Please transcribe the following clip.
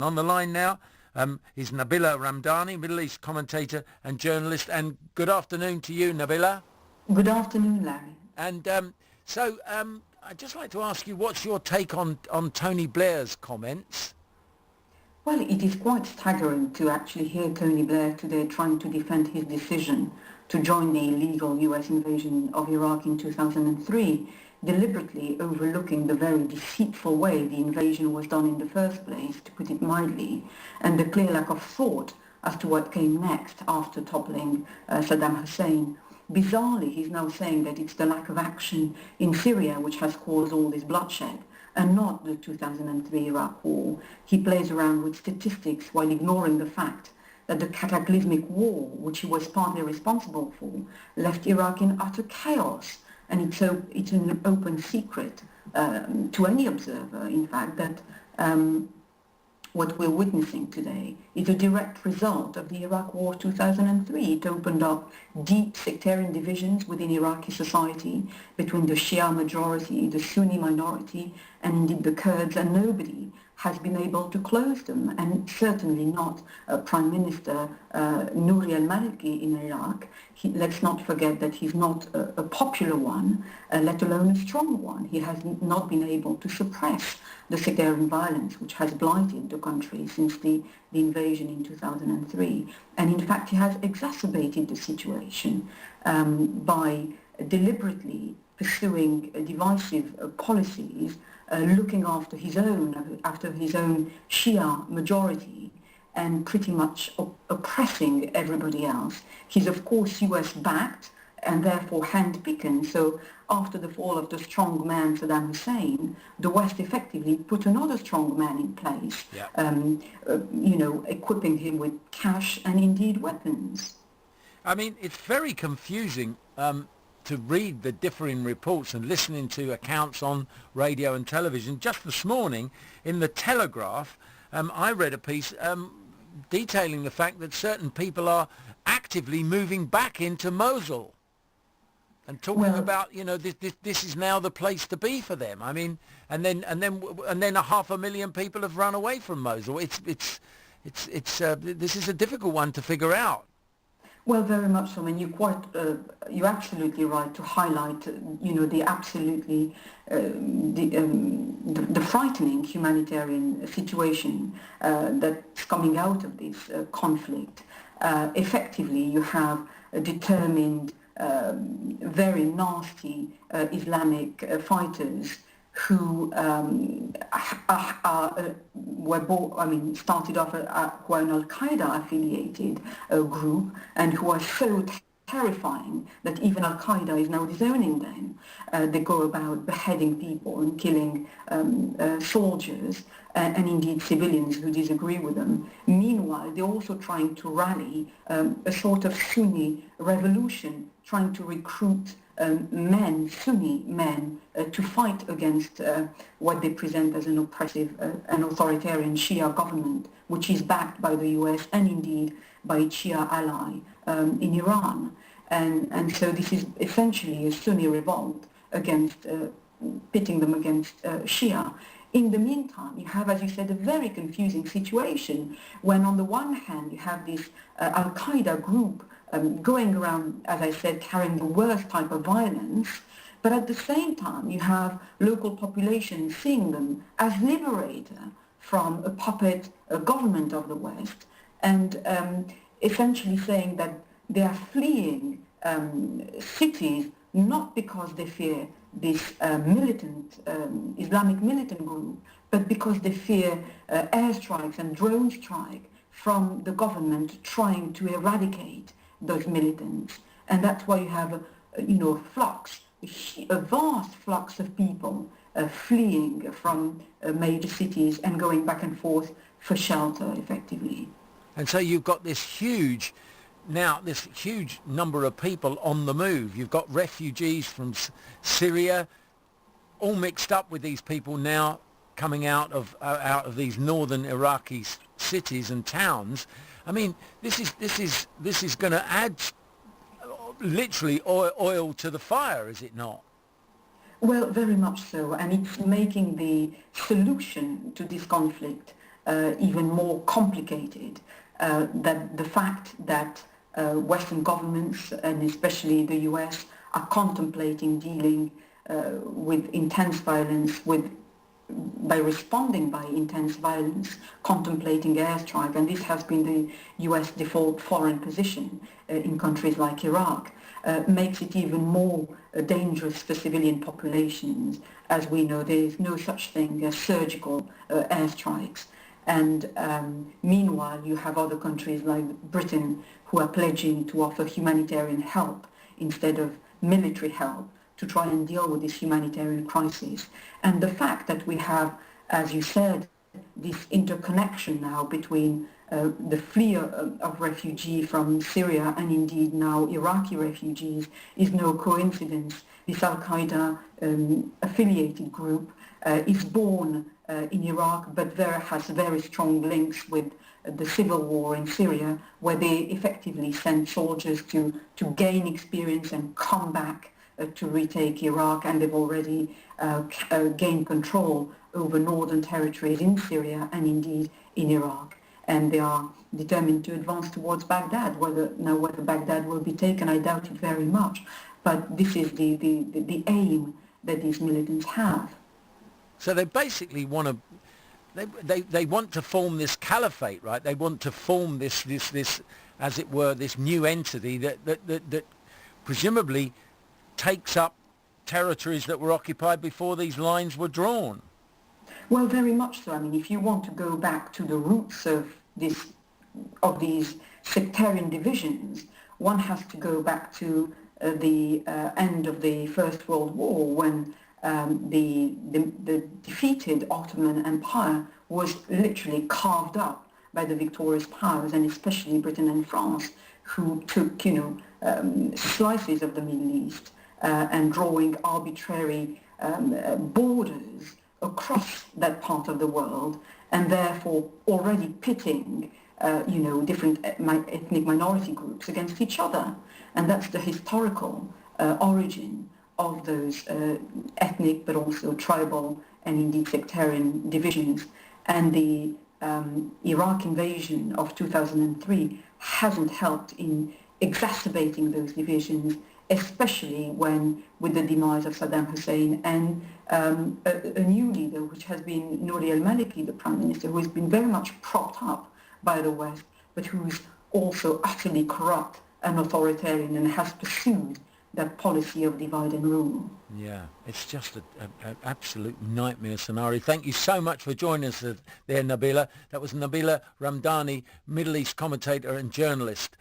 On the line now is Nabila Ramdani, Middle East commentator and journalist. And good afternoon to you, Nabila. Good afternoon, Larry. And I'd just like to ask you, what's your take on Tony Blair's comments? Well, it is quite staggering to actually hear Tony Blair today trying to defend his decision to join the illegal US invasion of Iraq in 2003, deliberately overlooking the very deceitful way the invasion was done in the first place, to put it mildly, and the clear lack of thought as to what came next after toppling Saddam Hussein. Bizarrely, he's now saying that it's the lack of action in Syria which has caused all this bloodshed, and not the 2003 Iraq war. He plays around with statistics while ignoring the fact that the cataclysmic war, which he was partly responsible for, left Iraq in utter chaos. And it's an open secret to any observer, in fact, that what we're witnessing today is a direct result of the Iraq War of 2003. It opened up deep sectarian divisions within Iraqi society between the Shia majority, the Sunni minority, and indeed the Kurds, and nobody has been able to close them, and certainly not Prime Minister Nouri al-Maliki in Iraq. Let's not forget that he's not a popular one, let alone a strong one. He has not been able to suppress the sectarian violence which has blighted the country since the invasion in 2003. And in fact, he has exacerbated the situation by deliberately pursuing divisive policies, looking after his own Shia majority, and pretty much oppressing everybody else. He's of course US-backed and therefore hand-picked. So after the fall of the strong man Saddam Hussein, the West effectively put another strong man in place, equipping him with cash and indeed weapons. I mean, it's very confusing to read the differing reports and listening to accounts on radio and television. Just this morning in the Telegraph, I read a piece detailing the fact that certain people are actively moving back into Mosul and talking about, this is now the place to be for them. I mean, and then 500,000 people have run away from Mosul. This is a difficult one to figure out. Well, very much so. I mean, you're absolutely right to highlight, the absolutely the frightening humanitarian situation that's coming out of this conflict. Effectively, you have determined, very nasty Islamic fighters who started off who are an Al-Qaeda affiliated group, and who are so terrifying that even Al-Qaeda is now disowning them. They go about beheading people and killing soldiers and indeed civilians who disagree with them. Meanwhile, they're also trying to rally a sort of Sunni revolution, trying to recruit Sunni men, to fight against what they present as an oppressive and authoritarian Shia government, which is backed by the US and indeed by its Shia ally in Iran. And so this is essentially a Sunni revolt against, pitting them against Shia. In the meantime, you have, as you said, a very confusing situation when on the one hand you have this Al-Qaeda group going around, as I said, carrying the worst type of violence, but at the same time you have local populations seeing them as liberator from a puppet government of the West, and essentially saying that they are fleeing cities not because they fear this Islamic militant group, but because they fear airstrikes and drone strike from the government trying to eradicate those militants. And that's why you have a vast flux of people fleeing from major cities and going back and forth for shelter, effectively. And so you've got this huge number of people on the move. You've got refugees from Syria, all mixed up with these people now coming out of these northern Iraqi cities and towns. I mean, this is going to add literally oil to the fire, is it not? Well, very much so, and it's making the solution to this conflict even more complicated. That the fact that Western governments, and especially the US, are contemplating dealing with intense violence, by responding by intense violence, contemplating airstrike, and this has been the US default foreign position in countries like Iraq, makes it even more dangerous for civilian populations. As we know, there is no such thing as surgical airstrikes. And meanwhile, you have other countries like Britain who are pledging to offer humanitarian help instead of military help to try and deal with this humanitarian crisis. And the fact that we have, as you said, this interconnection now between the flee of refugees from Syria and indeed now Iraqi refugees is no coincidence. This Al-Qaeda affiliated group is born in Iraq, but has very strong links with the civil war in Syria, where they effectively send soldiers to gain experience and come back to retake Iraq, and they've already gained control over northern territories in Syria and indeed in Iraq. And they are determined to advance towards Baghdad. Whether Baghdad will be taken, I doubt it very much. But this is the aim that these militants have. So they basically want to, they want to form this caliphate, right? They want to form this as it were, this new entity that presumably takes up territories that were occupied before these lines were drawn. Well, very much so. I mean, if you want to go back to the roots of these sectarian divisions, one has to go back to the end of the First World War, when the defeated Ottoman Empire was literally carved up by the victorious powers, and especially Britain and France, who took, slices of the Middle East and drawing arbitrary borders across that part of the world, and therefore already pitting, different ethnic minority groups against each other. And that's the historical origin of those ethnic but also tribal and indeed sectarian divisions. And the Iraq invasion of 2003 hasn't helped in exacerbating those divisions, especially when, with the demise of Saddam Hussein and a new leader, which has been Nouri al-Maliki, the prime minister, who has been very much propped up by the West, but who's also utterly corrupt and authoritarian and has pursued that policy of divide and rule. Yeah, it's just an absolute nightmare scenario. Thank you so much for joining us there, Nabila. That was Nabila Ramdani, Middle East commentator and journalist.